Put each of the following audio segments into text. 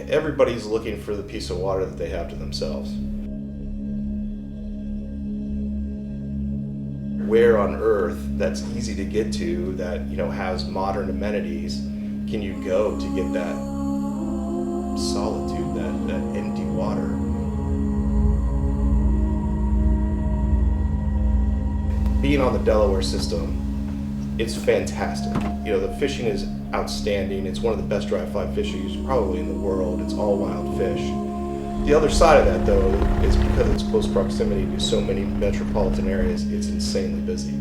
everybody's looking for the piece of water that they have to themselves. Where on earth that's easy to get to, that has modern amenities, can you go to get that solitude, that empty water? Being on the Delaware system, it's fantastic. The fishing is outstanding. It's one of the best dry fly fisheries probably in the world. It's all wild fish. The other side of that, though, is because it's close proximity to so many metropolitan areas, it's insanely busy.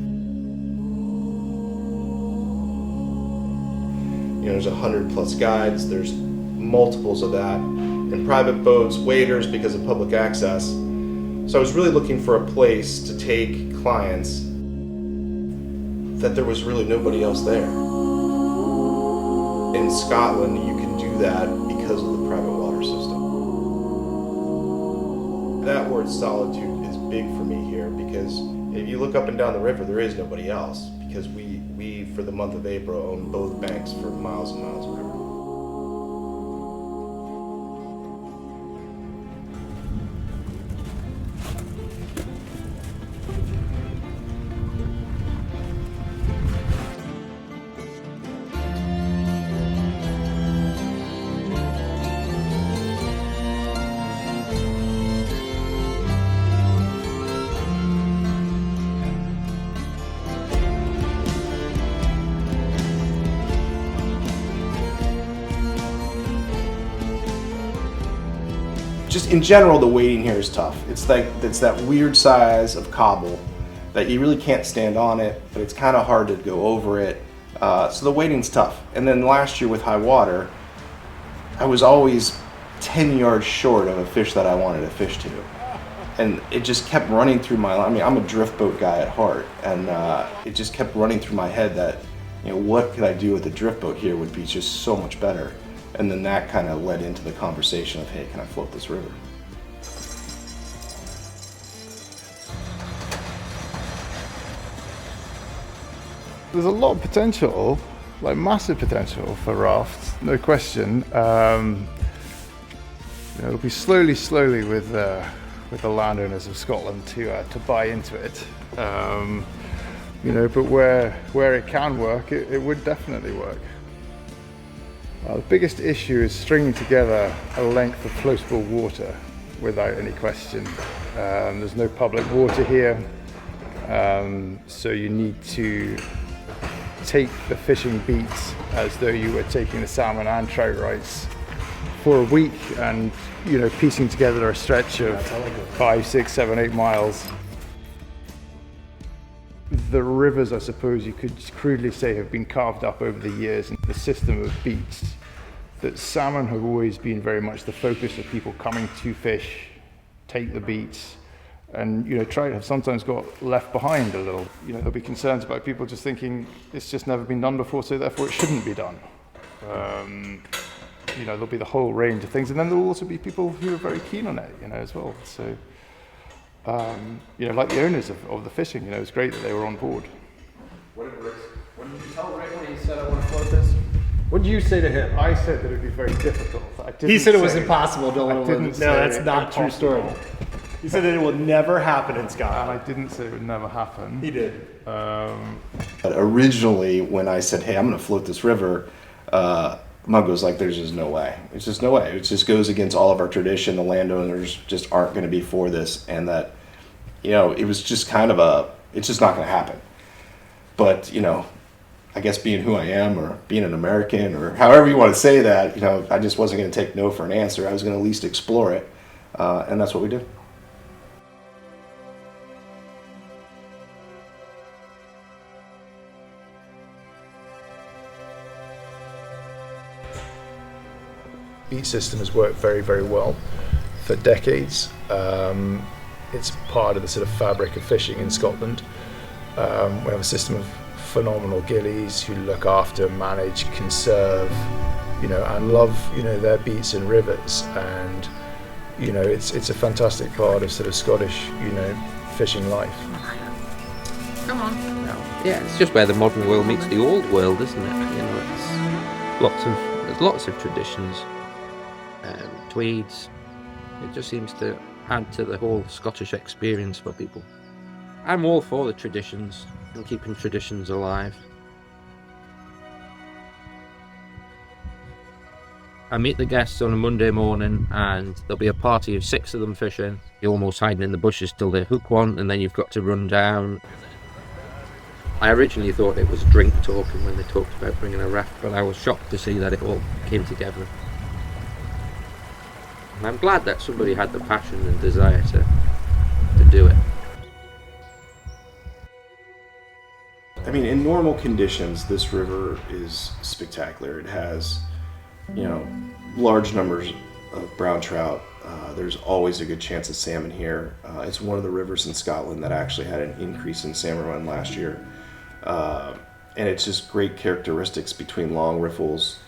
There's 100+ guides, there's multiples of that, and private boats, waders because of public access. So I was really looking for a place to take clients that there was really nobody else there. In Scotland, you can do that because of the private water system. That word solitude is big for me here, because if you look up and down the river, there is nobody else, because we for the month of April, own both banks for miles and miles of river. Just in general, the wading here is tough. It's that weird size of cobble that you really can't stand on it, but it's kind of hard to go over it. So the wading's tough. And then last year with high water, I was always 10 yards short of a fish that I wanted to fish to. And it just kept running through I'm a drift boat guy at heart, and it just kept running through my head that, what could I do with a drift boat here would be just so much better. And then that kind of led into the conversation of, hey, can I float this river? There's a lot of potential, like massive potential for rafts, no question. It'll be slowly with the landowners of Scotland to buy into it. But where it can work, it would definitely work. The biggest issue is stringing together a length of floatable water without any question. There's no public water here, so you need to take the fishing beats as though you were taking the salmon and trout rights for a week, and piecing together a stretch of 5, 6, 7, 8 miles. The rivers, I suppose you could crudely say, have been carved up over the years into the system of beats. That salmon have always been very much the focus of people coming to fish, take the beats, and trout have sometimes got left behind a little. There'll be concerns about people just thinking it's just never been done before, so therefore it shouldn't be done. There'll be the whole range of things, and then there'll also be people who are very keen on it, as well. So. Like the owners of the fishing, it's great that they were on board. What did you tell Rick when he said, I want to float this? What did you say to him? I said that it would be very difficult. He said it was impossible. No, that's not a true story. He said that it will never happen in Scotland. And I didn't say it would never happen. He did. But originally, when I said, hey, I'm going to float this river, Mug was like, there's just no way. It's just no way. It just goes against all of our tradition. The landowners just aren't going to be for this. And that, it was just kind of it's just not going to happen. But, I guess being who I am, or being an American, or however you want to say that, I just wasn't going to take no for an answer. I was going to at least explore it. And that's what we did. Beat system has worked very, very well for decades. It's part of the sort of fabric of fishing in Scotland. We have a system of phenomenal ghillies who look after, manage, conserve, and love, their beats and rivers. And, it's a fantastic part of sort of Scottish, fishing life. Come on. Yeah, it's just where the modern world meets the old world, isn't it? There's lots of traditions. tweeds. It just seems to add to the whole Scottish experience for people. I'm all for the traditions and keeping traditions alive. I meet the guests on a Monday morning and there'll be a party of 6 of them fishing. You're almost hiding in the bushes till they hook one, and then you've got to run down. I originally thought it was drink talking when they talked about bringing a raft, but I was shocked to see that it all came together. And I'm glad that somebody had the passion and desire to do it. I mean, in normal conditions, this river is spectacular. It has, large numbers of brown trout. There's always a good chance of salmon here. It's one of the rivers in Scotland that actually had an increase in salmon run last year. And it's just great characteristics between long riffles,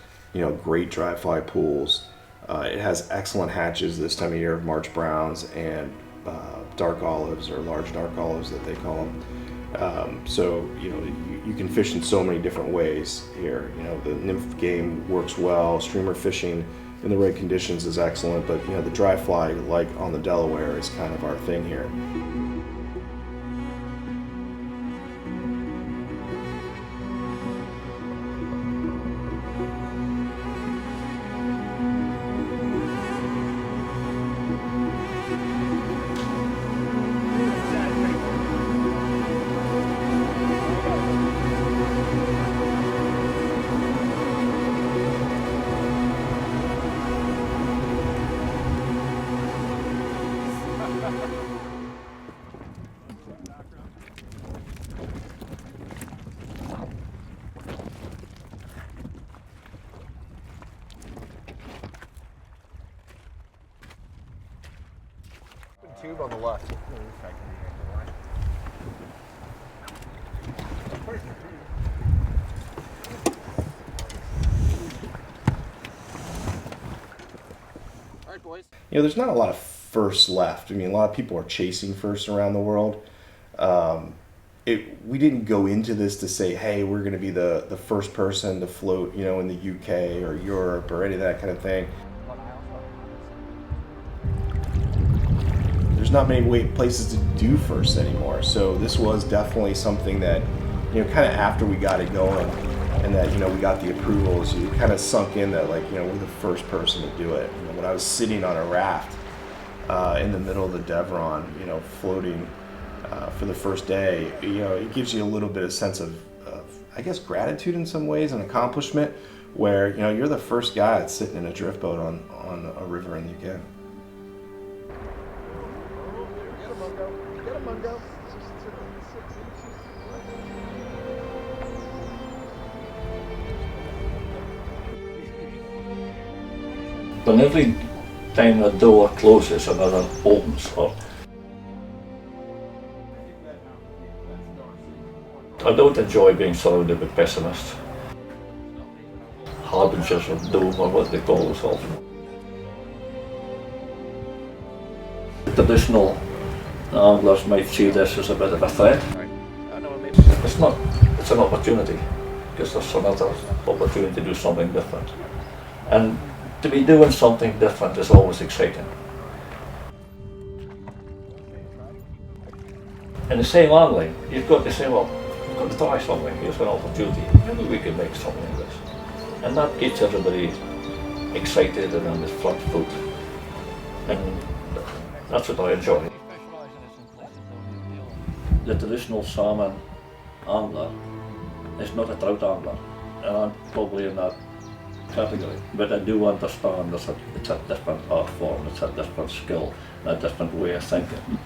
great dry fly pools. It has excellent hatches this time of year of March browns and dark olives, or large dark olives that they call them. So you can fish in so many different ways here. The nymph game works well. Streamer fishing in the right conditions is excellent, but the dry fly, like on the Delaware, is kind of our thing here. Tube on the left. Alright, boys. There's not a lot of firsts left. I mean, a lot of people are chasing firsts around the world. We didn't go into this to say, hey, we're going to be the first person to float, in the UK or Europe or any of that kind of thing. There's not many places to do firsts anymore. So this was definitely something that, kind of after we got it going and that, we got the approvals, you kind of sunk in that, we're the first person to do it. When I was sitting on a raft in the middle of the Devon, floating for the first day, it gives you a little bit of sense of, I guess, gratitude in some ways, and accomplishment, where, you're the first guy that's sitting in a drift boat on a river in the UK. But every time a door closes, another opens up. I don't enjoy being surrounded with pessimists, harbingers of doom, or what they call themselves. Traditional anglers might see this as a bit of a threat. It's not, it's an opportunity, because there's another opportunity to do something different. And to be doing something different is always exciting. In the same angling, you've got to say, well, we've got to try something, here's an opportunity, maybe we can make something of this. And that gets everybody excited and on the front foot. And that's what I enjoy. The traditional salmon angler is not a trout angler, and I'm probably in that category. But I do understand that it's a different art form, it's a different skill, and a different way of thinking.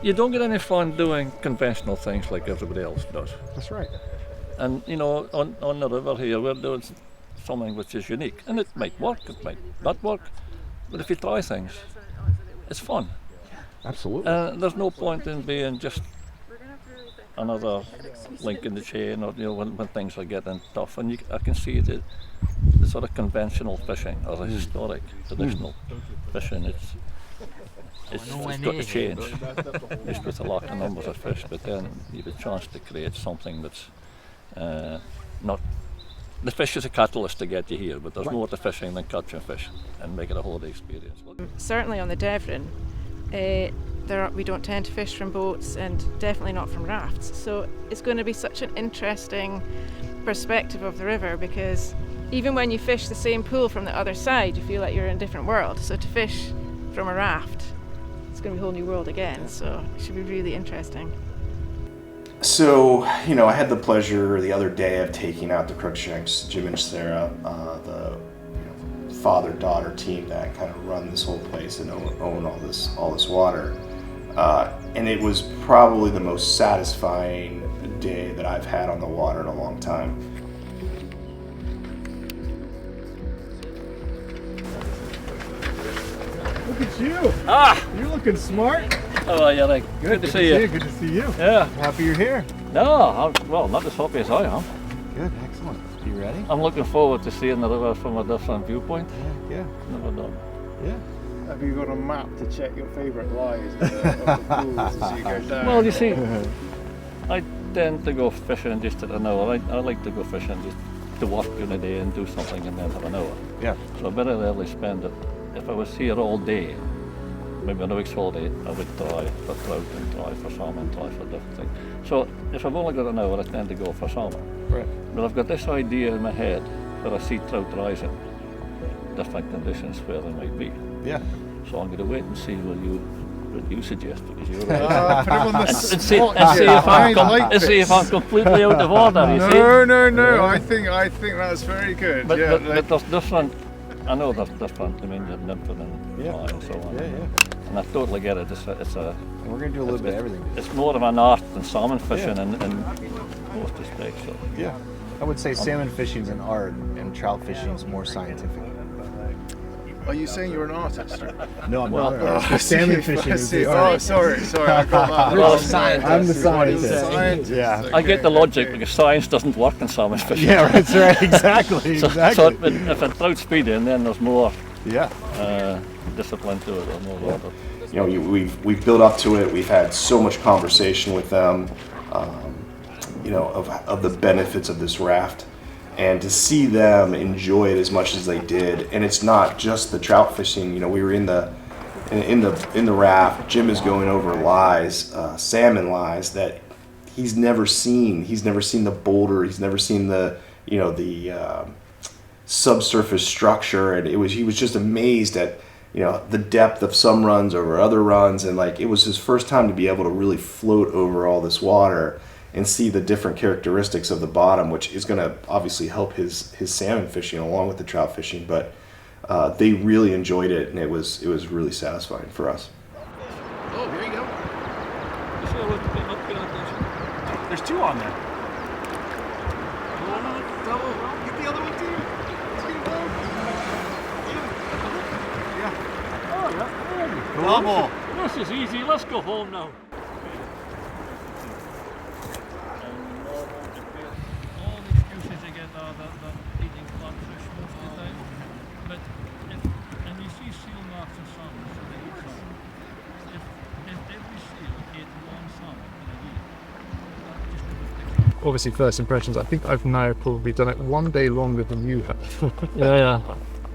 You don't get any fun doing conventional things like everybody else does. That's right. And you know, on the river here, we're doing something which is unique, and it might work, it might not work, but if you try things, it's fun. Absolutely. There's no point in being just another link in the chain, or you know, when things are getting tough. And I can see the sort of conventional fishing, or the historic, traditional fishing. It's got to change. Just with a lot of numbers of fish, but then you have a chance to create something that's not. The fish is a catalyst to get you here, but there's more to fishing than catching fish and make it a holiday experience. Certainly on the Devon, we don't tend to fish from boats, and definitely not from rafts. So it's going to be such an interesting perspective of the river, because even when you fish the same pool from the other side, you feel like you're in a different world. So to fish from a raft, it's going to be a whole new world again. So it should be really interesting. So, you know, I had the pleasure the other day of taking out the Crookshanks, Jim and Sarah, the father-daughter team that kind of run this whole place and own all this water. And it was probably the most satisfying day that I've had on the water in a long time. Look at you! You're looking smart. Oh, yeah, like, good to see you. Good to see you. Yeah. Happy you're here. No, well, not as happy as I am. Good, excellent. You ready? I'm looking forward to seeing the river from a different viewpoint. Yeah. Never done. Yeah. Have you got a map to check your favourite lies of the pools as you go down? Well, you see, I tend to go fishing just at an hour. I like to go fishing just to work during the day and do something and then have an hour. Yeah. So I better rarely spend it. If I was here all day, maybe on a week's holiday, I would try for trout and try for salmon, try for different things. So if I've only got an hour, I tend to go for salmon. Right. But I've got this idea in my head where I see trout rising, different conditions where they might be. Yeah. So I'm going to wait and see what you suggest, because you're Put him on the and spot. see if I'm completely out of order. You see? No. I think that's very good. But, yeah, but there's different. I know there's different. I mean, you have nymph and fly and so on. Yeah. And I totally get it. It's a. We're going to do a little bit of everything. It's more of an art than salmon fishing in most respects. So. Yeah. I would say salmon fishing is an art and trout fishing is more scientific. Are you saying you're an artist? No, I'm not an artist. Salmon fishing is the Oh, art. sorry, I got that. Well, I'm the scientist. Scientist. Yeah. Okay. I get the logic, because science doesn't work in salmon fishing. Yeah, that's right. Exactly. So Exactly. if a trout's feeding, then there's more Yeah. discipline to it, or more order. You know, we've built up to it. We've had so much conversation with them, you know, of the benefits of this raft, and to see them enjoy it as much as they did. And it's not just the trout fishing. You know, we were in the raft. Jim is going over lies, salmon lies that he's never seen. He's never seen the boulder. He's never seen the subsurface structure, and he was just amazed at, you know, the depth of some runs over other runs, and like it was his first time to be able to really float over all this water and see the different characteristics of the bottom, which is going to obviously help his salmon fishing along with the trout fishing. But they really enjoyed it, and it was really satisfying for us. Oh, here you go. There's two on there. Get the other one too. Let's get it both. Yeah. Oh, yeah. Double. This is easy. Let's go home now. All the excuses you get are that eating flatfish most of the time. But and you see seal marks and salmon, so they eat salmon. If every seal ate one salmon in a year, that just would take. Obviously, first impressions. I think I've now probably done it one day longer than you have. Yeah.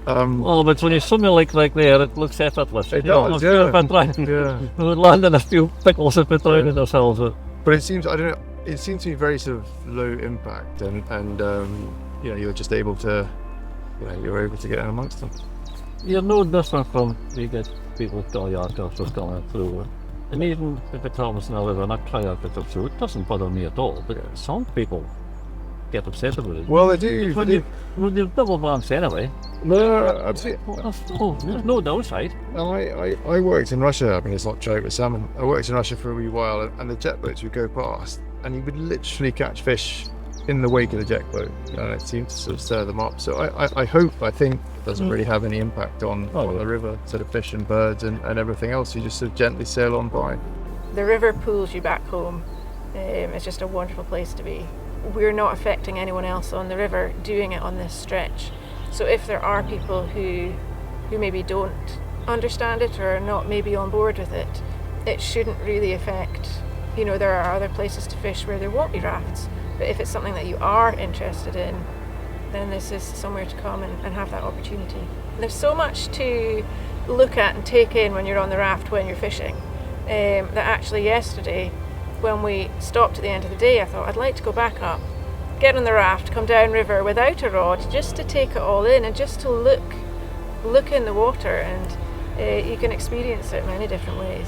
Well, but when you something like there, it looks effortless. It does, yeah. We would land in a few pickles if we tried it ourselves. But it seems, I don't know, it seems to be very sort of low impact, and you know, you're just able to, you know, you're able to get in amongst them. You're no different from you get people with kayakers just going through it. And even if it comes now with an kayak up through, it doesn't bother me at all. But some people get upset with it. Well, they do. When you double bounce anyway. No, There's no downside. I worked in Russia. I mean, it's not trout but salmon. I worked in Russia for a wee while, and the jet boats would go past, and you would literally catch fish in the wake of the jet boat, and it seemed to sort of stir them up. So I think it doesn't really have any impact on the river, sort of fish and birds and everything else. You just sort of gently sail on by. The river pulls you back home. It's just a wonderful place to be. We're not affecting anyone else on the river doing it on this stretch. So if there are people who maybe don't understand it or are not maybe on board with it, it shouldn't really affect, there are other places to fish where there won't be rafts. But if it's something that you are interested in, then this is somewhere to come and have that opportunity. There's so much to look at and take in when you're on the raft when you're fishing, that actually yesterday, when we stopped at the end of the day, I thought I'd like to go back up, get on the raft, come down river without a rod, just to take it all in and just to look in the water, and you can experience it many different ways.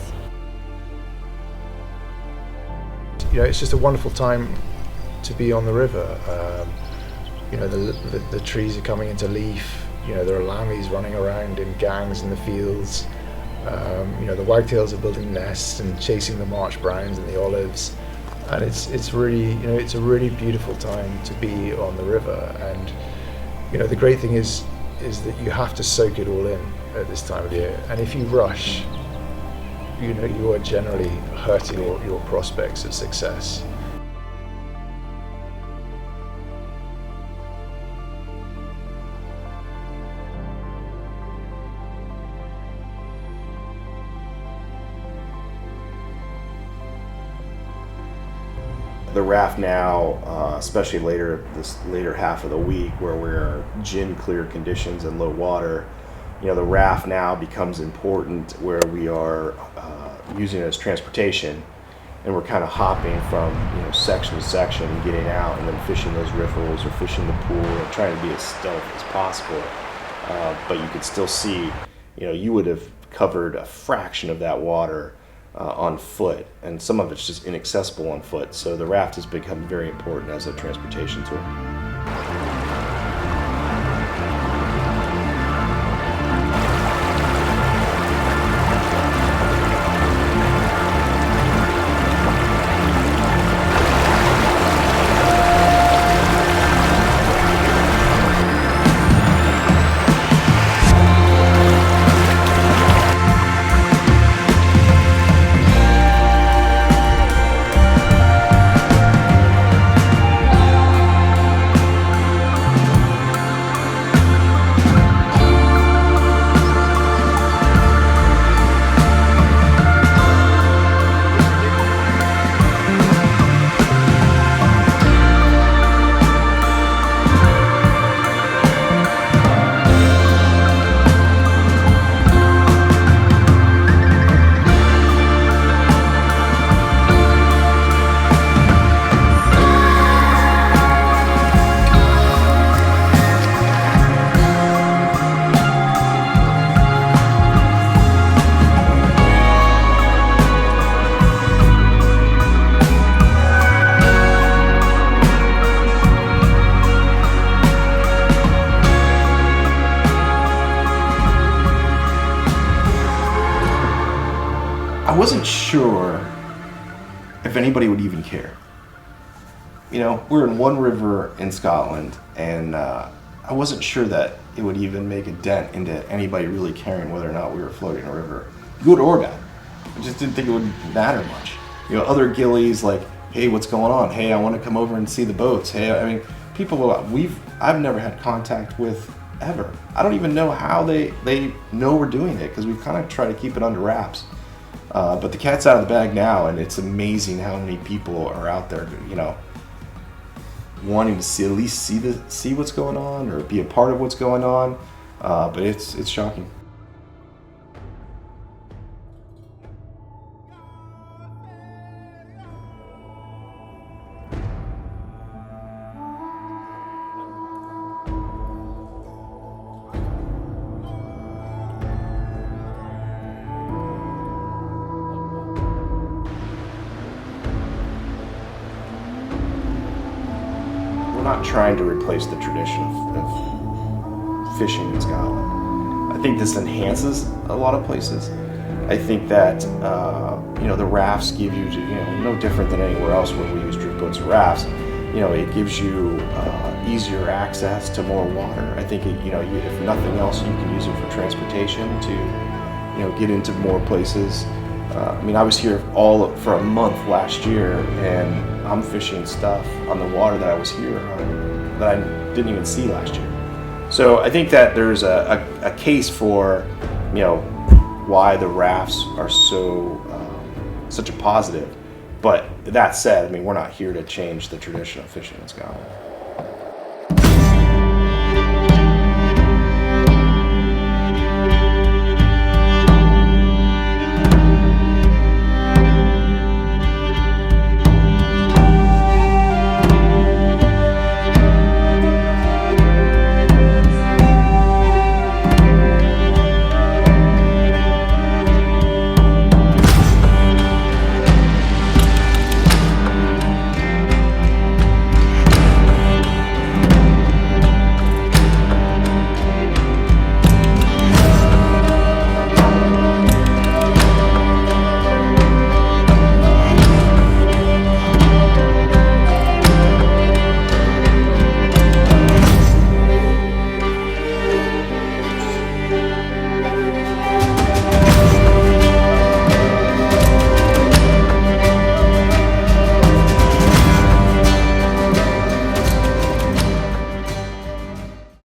It's just a wonderful time to be on the river. The trees are coming into leaf. There are lambs running around in gangs in the fields. The wagtails are building nests and chasing the marsh browns and the olives, and it's really it's a really beautiful time to be on the river. And the great thing is that you have to soak it all in at this time of year, and if you rush, you are generally hurting your prospects of success. The raft now, especially this later half of the week where we're gin clear conditions and low water, the raft now becomes important where we are using it as transportation, and we're kind of hopping from section to section and getting out and then fishing those riffles or fishing the pool and trying to be as stealth as possible. But you could still see, you would have covered a fraction of that water on foot, and some of it's just inaccessible on foot. So the raft has become very important as a transportation tool. I wasn't sure if anybody would even care. We're in one river in Scotland, and I wasn't sure that it would even make a dent into anybody really caring whether or not we were floating a river. You go to Orbat, I just didn't think it would matter much. Other ghillies like, hey, what's going on? Hey, I want to come over and see the boats. Hey, people I've never had contact with ever. I don't even know how they know we're doing it, because we've kind of tried to keep it under wraps. But the cat's out of the bag now, and it's amazing how many people are out there, wanting to at least see what's going on or be a part of what's going on. But it's shocking. We're not trying to replace the tradition of fishing in Scotland. I think this enhances a lot of places. I think that the rafts give you, no different than anywhere else where we use drift boats or rafts. It gives you easier access to more water. I think if nothing else, you can use it for transportation to get into more places. I was here for a month last year, and I'm fishing stuff on the water that I was here on that I didn't even see last year. So I think that there's a case for why the rafts are such a positive. But that said, we're not here to change the tradition of fishing in Scotland.